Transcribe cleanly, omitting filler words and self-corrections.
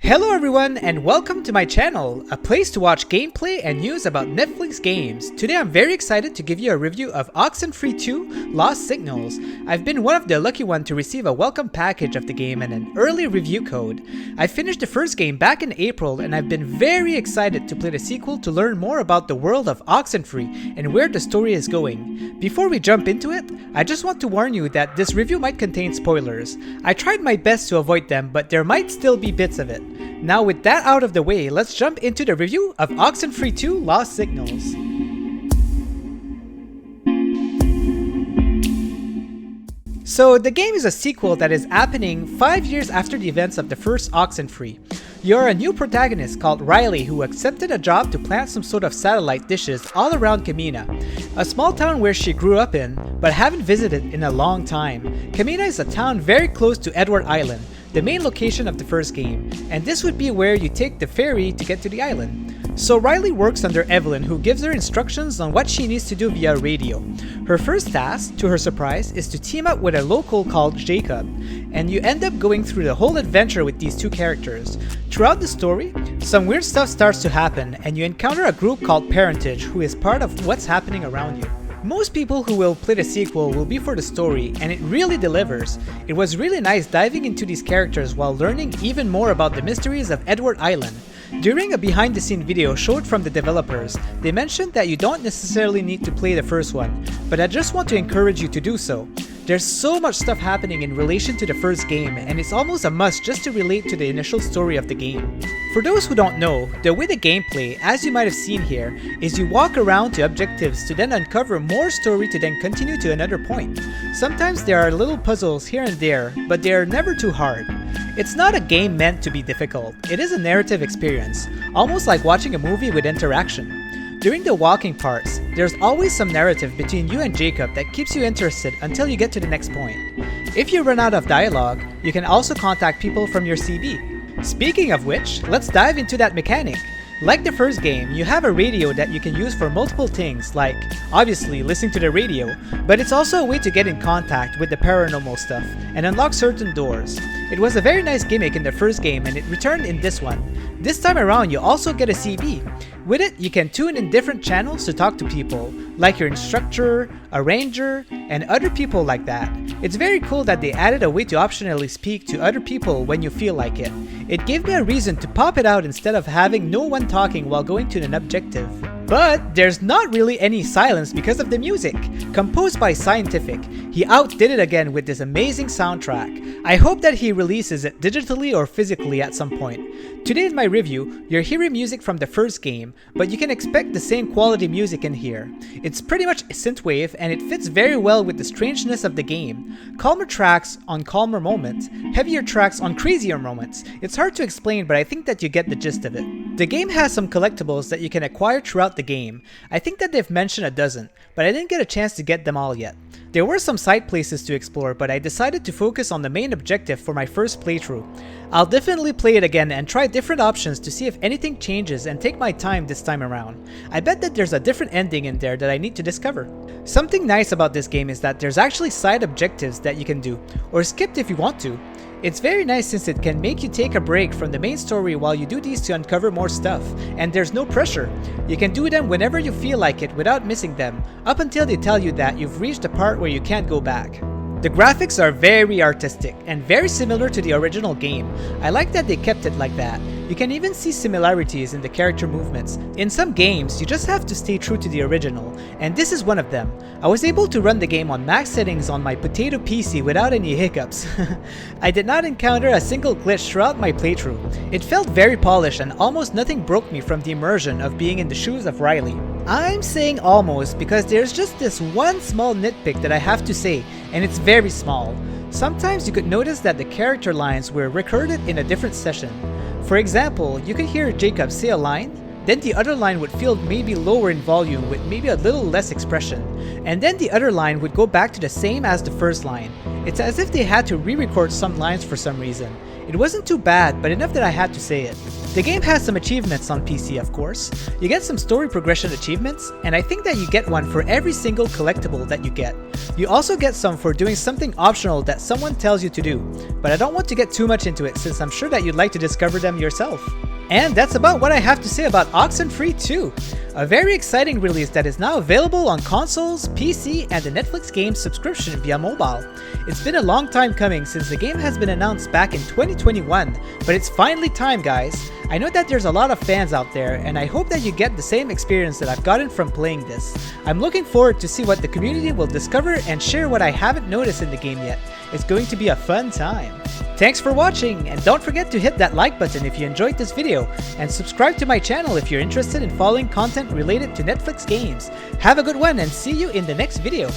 Hello everyone and welcome to my channel, a place to watch gameplay and news about Netflix games. Today I'm very excited to give you a review of Oxenfree II Lost Signals. I've been one of the lucky ones to receive a welcome package of the game and an early review code. I finished the first game back in April and I've been very excited to play the sequel to learn more about the world of Oxenfree and where the story is going. Before we jump into it, I just want to warn you that this review might contain spoilers. I tried my best to avoid them, but there might still be bits of it. Now with that out of the way, let's jump into the review of Oxenfree II Lost Signals. So the game is a sequel that is happening 5 years after the events of the first Oxenfree. You're a new protagonist called Riley who accepted a job to plant some sort of satellite dishes all around Camina, a small town where she grew up in but haven't visited in a long time. Camina is a town very close to Edward Island, the main location of the first game, and this would be where you take the ferry to get to the island. So Riley works under Evelyn, who gives her instructions on what she needs to do via radio. Her first task, to her surprise, is to team up with a local called Jacob, and you end up going through the whole adventure with these two characters. Throughout the story, some weird stuff starts to happen, and you encounter a group called Parentage, who is part of what's happening around you. Most people who will play the sequel will be for the story, and it really delivers. It was really nice diving into these characters while learning even more about the mysteries of Edward Island. During a behind-the-scenes video showed from the developers, they mentioned that you don't necessarily need to play the first one, but I just want to encourage you to do so. There's so much stuff happening in relation to the first game, and it's almost a must just to relate to the initial story of the game. For those who don't know, the way the gameplay, as you might have seen here, is you walk around to objectives to then uncover more story to then continue to another point. Sometimes there are little puzzles here and there, but they are never too hard. It's not a game meant to be difficult, it is a narrative experience, almost like watching a movie with interaction. During the walking parts, there's always some narrative between you and Jacob that keeps you interested until you get to the next point. If you run out of dialogue, you can also contact people from your CB. Speaking of which, let's dive into that mechanic. Like the first game, you have a radio that you can use for multiple things, like obviously listening to the radio, but it's also a way to get in contact with the paranormal stuff and unlock certain doors. It was a very nice gimmick in the first game and it returned in this one. This time around you also get a CB. With it, you can tune in different channels to talk to people, like your instructor, a ranger, and other people like that. It's very cool that they added a way to optionally speak to other people when you feel like it. It gave me a reason to pop it out instead of having no one talking while going to an objective. But there's not really any silence because of the music. Composed by Scientific, he outdid it again with this amazing soundtrack. I hope that he releases it digitally or physically at some point. Today in my review, you're hearing music from the first game, but you can expect the same quality music in here. It's pretty much synthwave and it fits very well with the strangeness of the game. Calmer tracks on calmer moments, heavier tracks on crazier moments. It's hard to explain, but I think that you get the gist of it. The game has some collectibles that you can acquire throughout the game. I think that they've mentioned a dozen, but I didn't get a chance to get them all yet. There were some side places to explore, but I decided to focus on the main objective for my first playthrough. I'll definitely play it again and try different options to see if anything changes and take my time this time around. I bet that there's a different ending in there that I need to discover. Something nice about this game is that there's actually side objectives that you can do, or skip if you want to. It's very nice since it can make you take a break from the main story while you do these to uncover more stuff, and there's no pressure. You can do them whenever you feel like it without missing them, up until they tell you that you've reached a part where you can't go back. The graphics are very artistic and very similar to the original game. I like that they kept it like that. You can even see similarities in the character movements. In some games, you just have to stay true to the original, and this is one of them. I was able to run the game on max settings on my potato PC without any hiccups. I did not encounter a single glitch throughout my playthrough. It felt very polished and almost nothing broke me from the immersion of being in the shoes of Riley. I'm saying almost because there's just this one small nitpick that I have to say, and it's very small. Sometimes you could notice that the character lines were recorded in a different session. For example, you could hear Jacob say a line, then the other line would feel maybe lower in volume with maybe a little less expression, and then the other line would go back to the same as the first line. It's as if they had to re-record some lines for some reason. It wasn't too bad, but enough that I had to say it. The game has some achievements on PC, of course. You get some story progression achievements, and I think that you get one for every single collectible that you get. You also get some for doing something optional that someone tells you to do, but I don't want to get too much into it since I'm sure that you'd like to discover them yourself. And that's about what I have to say about Oxenfree II, a very exciting release that is now available on consoles, PC, and the Netflix Games subscription via mobile. It's been a long time coming since the game has been announced back in 2021, but it's finally time, guys. I know that there's a lot of fans out there, and I hope that you get the same experience that I've gotten from playing this. I'm looking forward to see what the community will discover and share what I haven't noticed in the game yet. It's going to be a fun time. Thanks for watching, and don't forget to hit that like button if you enjoyed this video, and subscribe to my channel if you're interested in following content related to Netflix games. Have a good one and see you in the next video.